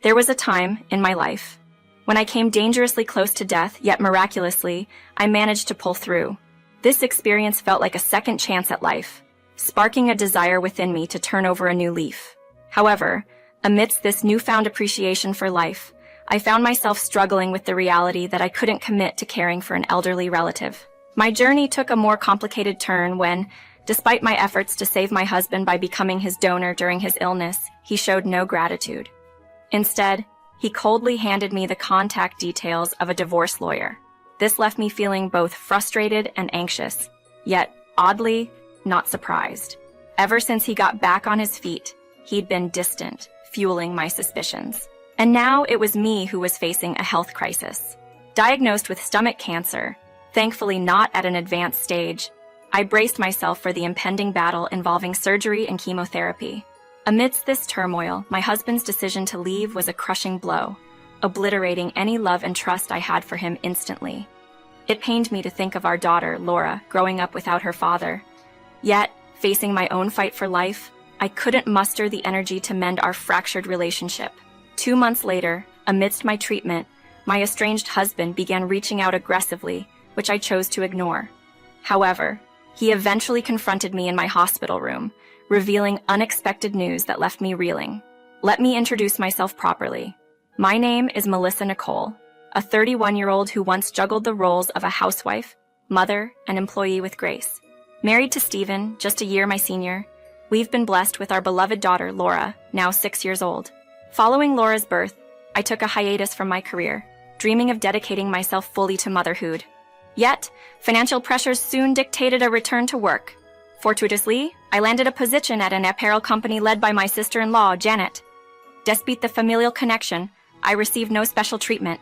There was a time in my life when I came dangerously close to death, yet miraculously, I managed to pull through. This experience felt like a second chance at life, sparking a desire within me to turn over a new leaf. However, amidst this newfound appreciation for life, I found myself struggling with the reality that I couldn't commit to caring for an elderly relative. My journey took a more complicated turn when, despite my efforts to save my husband by becoming his donor during his illness, he showed no gratitude. Instead, he coldly handed me the contact details of a divorce lawyer. This left me feeling both frustrated and anxious, yet, oddly, not surprised. Ever since he got back on his feet, he'd been distant, fueling my suspicions. And now it was me who was facing a health crisis. Diagnosed with stomach cancer, thankfully not at an advanced stage, I braced myself for the impending battle involving surgery and chemotherapy. Amidst this turmoil, my husband's decision to leave was a crushing blow, obliterating any love and trust I had for him instantly. It pained me to think of our daughter, Laura, growing up without her father. Yet, facing my own fight for life, I couldn't muster the energy to mend our fractured relationship. 2 months later, amidst my treatment, my estranged husband began reaching out aggressively, which I chose to ignore. However, he eventually confronted me in my hospital room, revealing unexpected news that left me reeling. Let me introduce myself properly. My name is Melissa Nicole, a 31-year-old who once juggled the roles of a housewife, mother, and employee with grace. Married to Stephen, just a year my senior, we've been blessed with our beloved daughter, Laura, now 6 years old. Following Laura's birth, I took a hiatus from my career, dreaming of dedicating myself fully to motherhood. Yet, financial pressures soon dictated a return to work. Fortuitously, I landed a position at an apparel company led by my sister-in-law, Janet. Despite the familial connection, I received no special treatment,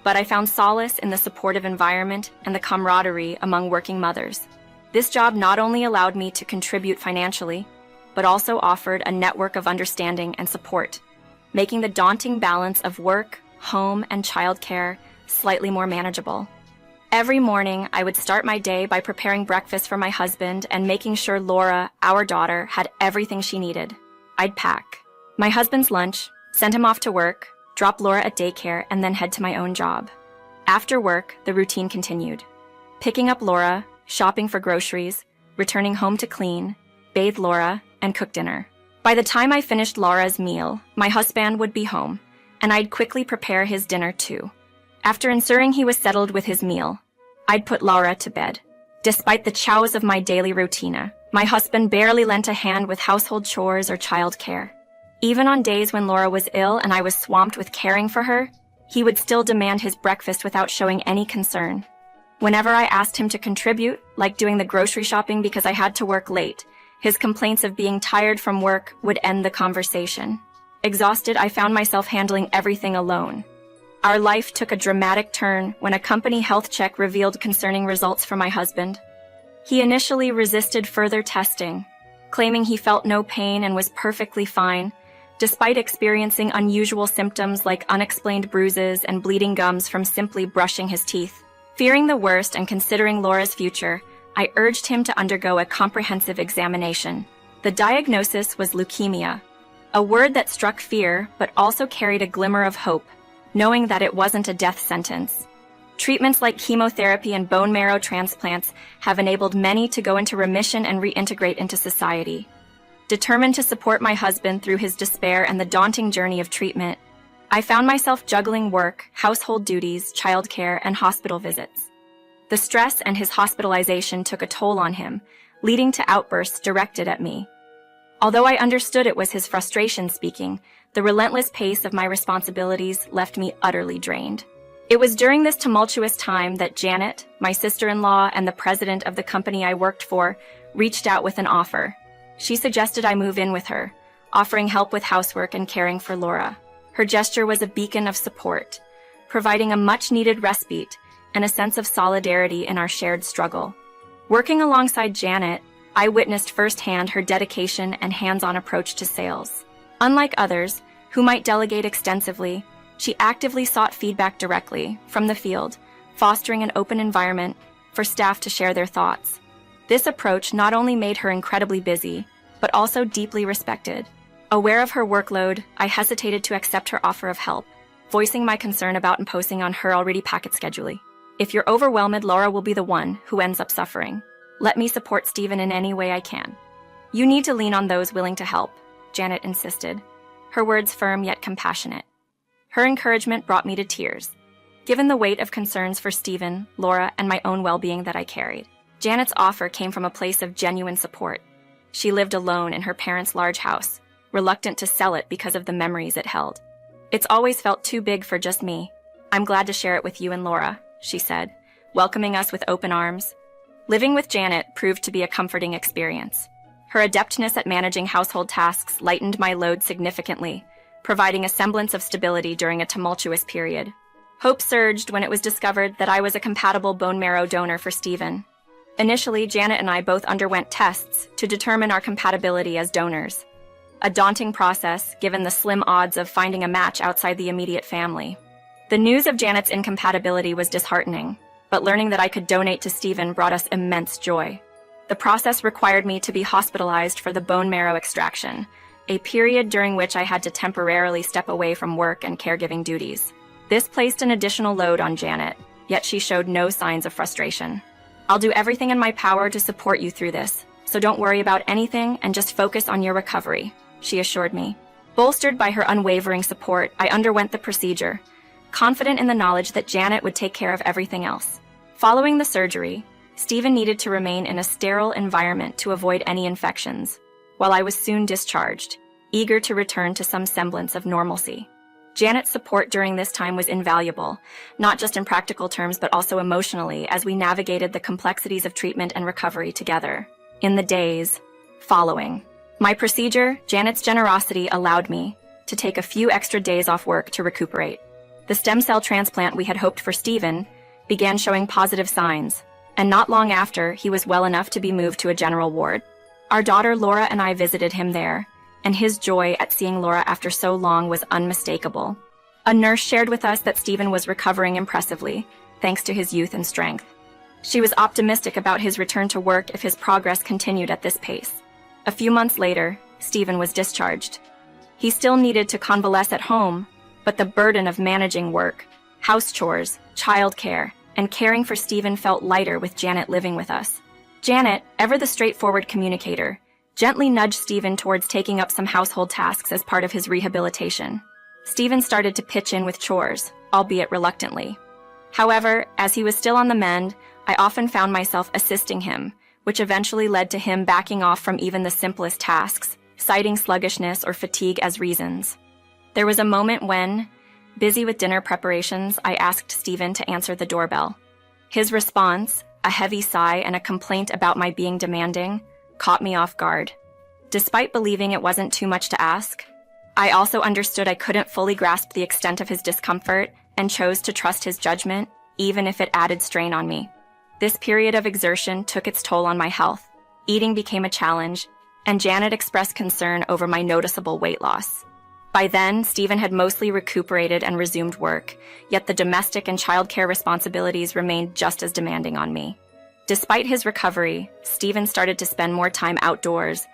but I found solace in the supportive environment and the camaraderie among working mothers. This job not only allowed me to contribute financially, but also offered a network of understanding and support, making the daunting balance of work, home, and childcare slightly more manageable. Every morning, I would start my day by preparing breakfast for my husband and making sure Laura, our daughter, had everything she needed. I'd pack my husband's lunch, send him off to work, drop Laura at daycare, and then head to my own job. After work, the routine continued. Picking up Laura, shopping for groceries, returning home to clean, bathe Laura, and cook dinner. By the time I finished Laura's meal, my husband would be home, and I'd quickly prepare his dinner too. After ensuring he was settled with his meal, I'd put Laura to bed. Despite the chows of my daily routine, my husband barely lent a hand with household chores or childcare. Even on days when Laura was ill and I was swamped with caring for her, he would still demand his breakfast without showing any concern. Whenever I asked him to contribute, like doing the grocery shopping because I had to work late, his complaints of being tired from work would end the conversation. Exhausted, I found myself handling everything alone. Our life took a dramatic turn when a company health check revealed concerning results for my husband. He initially resisted further testing, claiming he felt no pain and was perfectly fine, despite experiencing unusual symptoms like unexplained bruises and bleeding gums from simply brushing his teeth. Fearing the worst and considering Laura's future, I urged him to undergo a comprehensive examination. The diagnosis was leukemia, a word that struck fear but also carried a glimmer of hope, knowing that it wasn't a death sentence. Treatments like chemotherapy and bone marrow transplants have enabled many to go into remission and reintegrate into society. Determined to support my husband through his despair and the daunting journey of treatment, I found myself juggling work, household duties, childcare, and hospital visits. The stress and his hospitalization took a toll on him, leading to outbursts directed at me. Although I understood it was his frustration speaking, the relentless pace of my responsibilities left me utterly drained. It was during this tumultuous time that Janet, my sister-in-law and the president of the company I worked for, reached out with an offer. She suggested I move in with her, offering help with housework and caring for Laura. Her gesture was a beacon of support, providing a much-needed respite and a sense of solidarity in our shared struggle. Working alongside Janet, I witnessed firsthand her dedication and hands-on approach to sales. Unlike others, who might delegate extensively, she actively sought feedback directly from the field, fostering an open environment for staff to share their thoughts. This approach not only made her incredibly busy, but also deeply respected, Aware of her workload, I hesitated to accept her offer of help, voicing my concern about imposing on her already packed schedule. If you're overwhelmed, Laura will be the one who ends up suffering. Let me support Stephen in any way I can. You need to lean on those willing to help, Janet insisted, her words firm yet compassionate. Her encouragement brought me to tears, given the weight of concerns for Stephen, Laura, and my own well-being that I carried. Janet's offer came from a place of genuine support. She lived alone in her parents' large house, reluctant to sell it because of the memories it held. It's always felt too big for just me. I'm glad to share it with you and Laura, she said, welcoming us with open arms. Living with Janet proved to be a comforting experience. Her adeptness at managing household tasks lightened my load significantly, providing a semblance of stability during a tumultuous period. Hope surged when it was discovered that I was a compatible bone marrow donor for Stephen. Initially, Janet and I both underwent tests to determine our compatibility as donors. A daunting process, given the slim odds of finding a match outside the immediate family. The news of Janet's incompatibility was disheartening, but learning that I could donate to Stephen brought us immense joy. The process required me to be hospitalized for the bone marrow extraction, a period during which I had to temporarily step away from work and caregiving duties. This placed an additional load on Janet, yet she showed no signs of frustration. I'll do everything in my power to support you through this, so don't worry about anything and just focus on your recovery, she assured me. Bolstered by her unwavering support, I underwent the procedure, confident in the knowledge that Janet would take care of everything else. Following the surgery, Stephen needed to remain in a sterile environment to avoid any infections, while I was soon discharged, eager to return to some semblance of normalcy. Janet's support during this time was invaluable, not just in practical terms but also emotionally, as we navigated the complexities of treatment and recovery together. In the days following my procedure, Janet's generosity allowed me to take a few extra days off work to recuperate. The stem cell transplant we had hoped for Stephen began showing positive signs, and not long after, he was well enough to be moved to a general ward. Our daughter Laura and I visited him there, and his joy at seeing Laura after so long was unmistakable. A nurse shared with us that Stephen was recovering impressively, thanks to his youth and strength. She was optimistic about his return to work if his progress continued at this pace. A few months later, Stephen was discharged. He still needed to convalesce at home, but the burden of managing work, house chores, childcare, and caring for Stephen felt lighter with Janet living with us. Janet, ever the straightforward communicator, gently nudged Stephen towards taking up some household tasks as part of his rehabilitation. Stephen started to pitch in with chores, albeit reluctantly. However, as he was still on the mend, I often found myself assisting him, which eventually led to him backing off from even the simplest tasks, citing sluggishness or fatigue as reasons. There was a moment when, busy with dinner preparations, I asked Stephen to answer the doorbell. His response, a heavy sigh and a complaint about my being demanding, caught me off guard. Despite believing it wasn't too much to ask, I also understood I couldn't fully grasp the extent of his discomfort and chose to trust his judgment, even if it added strain on me. This period of exertion took its toll on my health. Eating became a challenge, and Janet expressed concern over my noticeable weight loss. By then, Stephen had mostly recuperated and resumed work, yet the domestic and childcare responsibilities remained just as demanding on me. Despite his recovery, Stephen started to spend more time outdoors,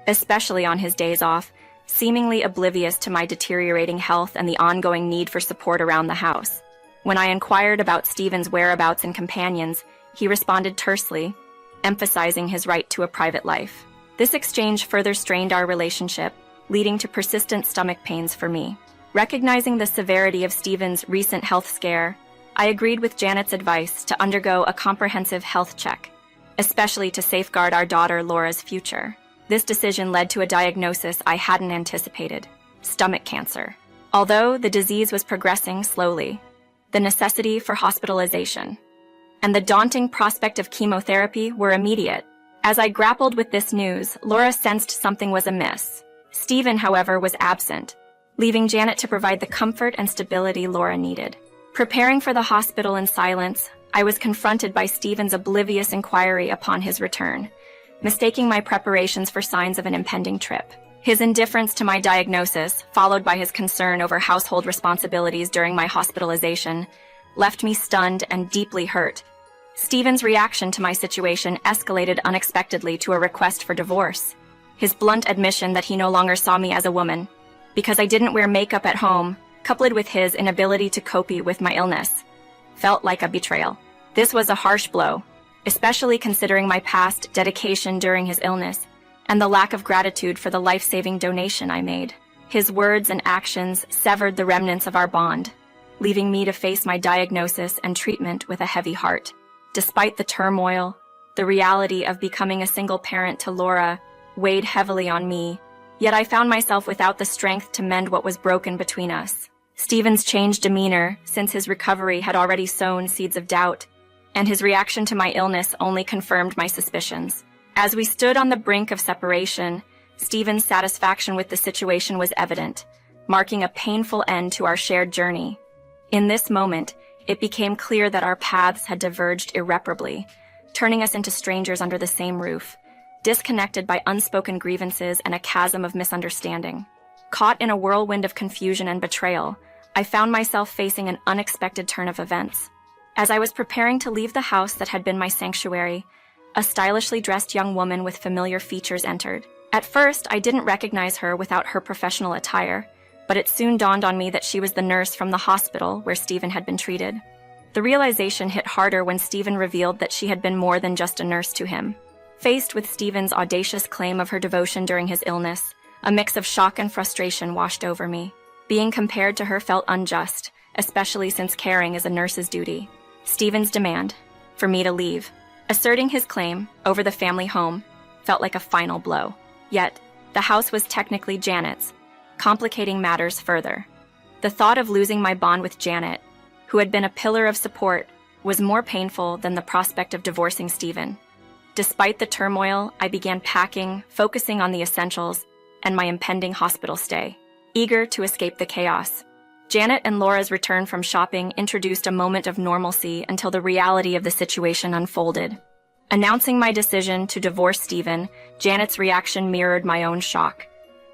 especially on his days off, seemingly oblivious to my deteriorating health and the ongoing need for support around the house. When I inquired about Stephen's whereabouts and companions, he responded tersely, emphasizing his right to a private life. This exchange further strained our relationship, leading to persistent stomach pains for me. Recognizing the severity of Stephen's recent health scare, I agreed with Janet's advice to undergo a comprehensive health check, especially to safeguard our daughter Laura's future. This decision led to a diagnosis I hadn't anticipated: stomach cancer. Although the disease was progressing slowly, the necessity for hospitalization and the daunting prospect of chemotherapy were immediate. As I grappled with this news, Laura sensed something was amiss. Stephen, however, was absent, leaving Janet to provide the comfort and stability Laura needed. Preparing for the hospital in silence, I was confronted by Stephen's oblivious inquiry upon his return, mistaking my preparations for signs of an impending trip. His indifference to my diagnosis, followed by his concern over household responsibilities during my hospitalization, left me stunned and deeply hurt. Stephen's reaction to my situation escalated unexpectedly to a request for divorce. His blunt admission that he no longer saw me as a woman, because I didn't wear makeup at home, coupled with his inability to cope with my illness, felt like a betrayal. This was a harsh blow, especially considering my past dedication during his illness and the lack of gratitude for the life-saving donation I made. His words and actions severed the remnants of our bond, leaving me to face my diagnosis and treatment with a heavy heart. Despite the turmoil, the reality of becoming a single parent to Laura weighed heavily on me, yet I found myself without the strength to mend what was broken between us. Stephen's changed demeanor since his recovery had already sown seeds of doubt, and his reaction to my illness only confirmed my suspicions. As we stood on the brink of separation, Stephen's satisfaction with the situation was evident, marking a painful end to our shared journey. In this moment, it became clear that our paths had diverged irreparably, turning us into strangers under the same roof, disconnected by unspoken grievances and a chasm of misunderstanding. Caught in a whirlwind of confusion and betrayal, I found myself facing an unexpected turn of events. As I was preparing to leave the house that had been my sanctuary, a stylishly dressed young woman with familiar features entered. At first, I didn't recognize her without her professional attire, but it soon dawned on me that she was the nurse from the hospital where Stephen had been treated. The realization hit harder when Stephen revealed that she had been more than just a nurse to him. Faced with Stephen's audacious claim of her devotion during his illness, a mix of shock and frustration washed over me. Being compared to her felt unjust, especially since caring is a nurse's duty. Stephen's demand for me to leave, asserting his claim over the family home, felt like a final blow. Yet, the house was technically Janet's, complicating matters further. The thought of losing my bond with Janet, who had been a pillar of support, was more painful than the prospect of divorcing Stephen. Despite the turmoil, I began packing, focusing on the essentials, and my impending hospital stay, eager to escape the chaos. Janet and Laura's return from shopping introduced a moment of normalcy until the reality of the situation unfolded. Announcing my decision to divorce Stephen, Janet's reaction mirrored my own shock.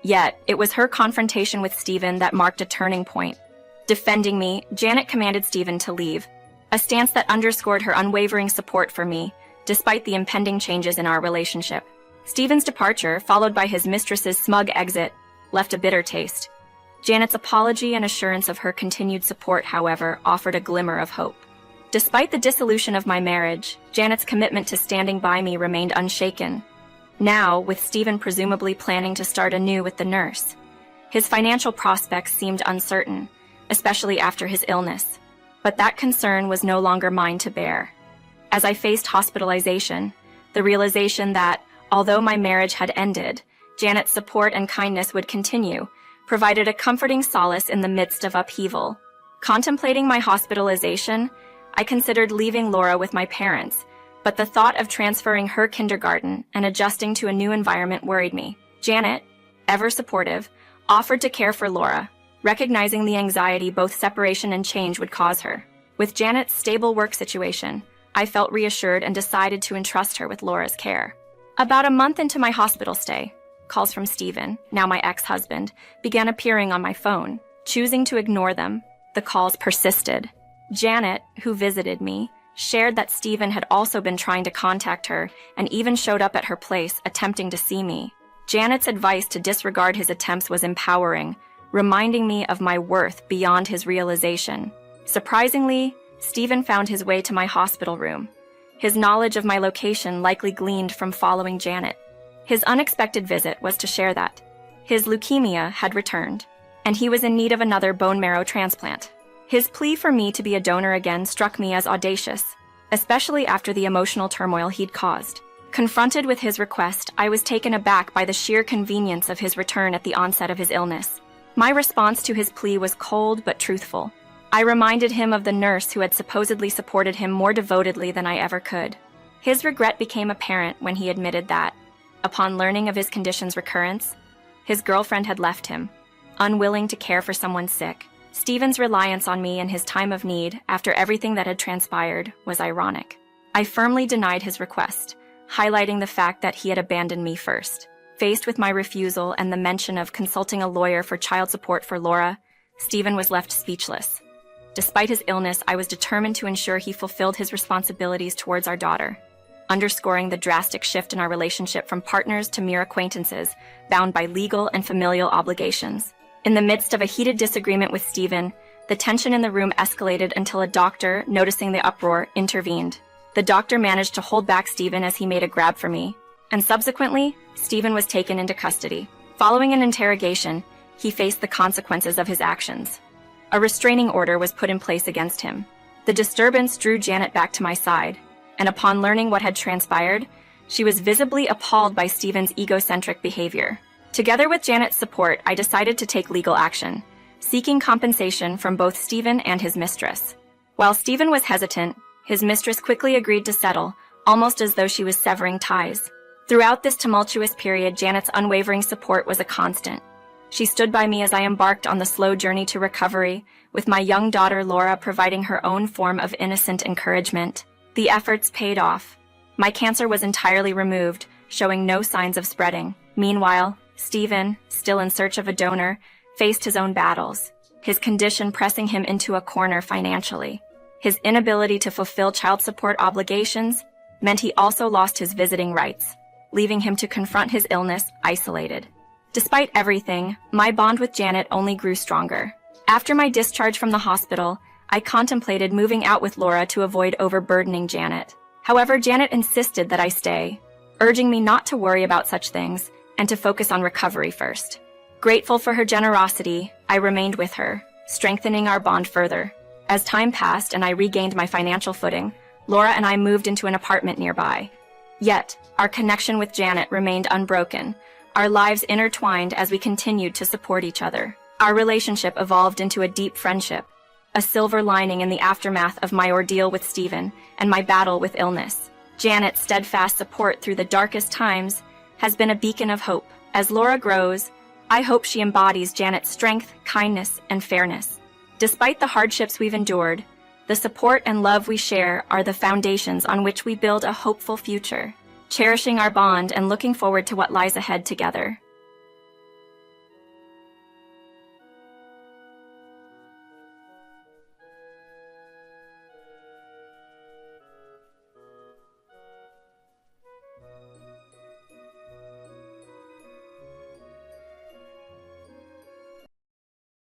Yet, it was her confrontation with Stephen that marked a turning point. Defending me, Janet commanded Stephen to leave, a stance that underscored her unwavering support for me, despite the impending changes in our relationship. Stephen's departure, followed by his mistress's smug exit, left a bitter taste. Janet's apology and assurance of her continued support, however, offered a glimmer of hope. Despite the dissolution of my marriage, Janet's commitment to standing by me remained unshaken. Now, with Stephen presumably planning to start anew with the nurse, his financial prospects seemed uncertain, especially after his illness. But that concern was no longer mine to bear. As I faced hospitalization, the realization that, although my marriage had ended, Janet's support and kindness would continue, provided a comforting solace in the midst of upheaval. Contemplating my hospitalization, I considered leaving Laura with my parents, but the thought of transferring her kindergarten and adjusting to a new environment worried me. Janet, ever supportive, offered to care for Laura, recognizing the anxiety both separation and change would cause her. With Janet's stable work situation, I felt reassured and decided to entrust her with Laura's care. About a month into my hospital stay, calls from Stephen, now my ex-husband, began appearing on my phone. Choosing to ignore them, the calls persisted. Janet, who visited me, shared that Stephen had also been trying to contact her and even showed up at her place attempting to see me. Janet's advice to disregard his attempts was empowering, reminding me of my worth beyond his realization. Surprisingly, Stephen found his way to my hospital room. His knowledge of my location likely gleaned from following Janet. His unexpected visit was to share that his leukemia had returned, and he was in need of another bone marrow transplant. His plea for me to be a donor again struck me as audacious, especially after the emotional turmoil he'd caused. Confronted with his request, I was taken aback by the sheer convenience of his return at the onset of his illness. My response to his plea was cold but truthful. I reminded him of the nurse who had supposedly supported him more devotedly than I ever could. His regret became apparent when he admitted that, upon learning of his condition's recurrence, his girlfriend had left him, unwilling to care for someone sick. Stephen's reliance on me in his time of need, after everything that had transpired, was ironic. I firmly denied his request, highlighting the fact that he had abandoned me first. Faced with my refusal and the mention of consulting a lawyer for child support for Laura, Stephen was left speechless. Despite his illness, I was determined to ensure he fulfilled his responsibilities towards our daughter. underscoring the drastic shift in our relationship from partners to mere acquaintances, bound by legal and familial obligations. In the midst of a heated disagreement with Stephen, the tension in the room escalated until a doctor, noticing the uproar, intervened. The doctor managed to hold back Stephen as he made a grab for me, and subsequently, Stephen was taken into custody. Following an interrogation, he faced the consequences of his actions. A restraining order was put in place against him. The disturbance drew Janet back to my side, and upon learning what had transpired, she was visibly appalled by Stephen's egocentric behavior. Together with Janet's support, I decided to take legal action, seeking compensation from both Stephen and his mistress. While Stephen was hesitant, his mistress quickly agreed to settle, almost as though she was severing ties. Throughout this tumultuous period, Janet's unwavering support was a constant. She stood by me as I embarked on the slow journey to recovery, with my young daughter Laura providing her own form of innocent encouragement. The efforts paid off. My cancer was entirely removed, showing no signs of spreading. Meanwhile, Stephen, still in search of a donor, faced his own battles, his condition pressing him into a corner financially. His inability to fulfill child support obligations meant he also lost his visiting rights, leaving him to confront his illness isolated. Despite everything, my bond with Janet only grew stronger. After my discharge from the hospital, I contemplated moving out with Laura to avoid overburdening Janet. However, Janet insisted that I stay, urging me not to worry about such things and to focus on recovery first. Grateful for her generosity, I remained with her, strengthening our bond further. As time passed and I regained my financial footing, Laura and I moved into an apartment nearby. Yet, our connection with Janet remained unbroken, our lives intertwined as we continued to support each other. Our relationship evolved into a deep friendship, a silver lining in the aftermath of my ordeal with Stephen and my battle with illness. Janet's steadfast support through the darkest times has been a beacon of hope. As Laura grows, I hope she embodies Janet's strength, kindness, and fairness. Despite the hardships we've endured, the support and love we share are the foundations on which we build a hopeful future, cherishing our bond and looking forward to what lies ahead together.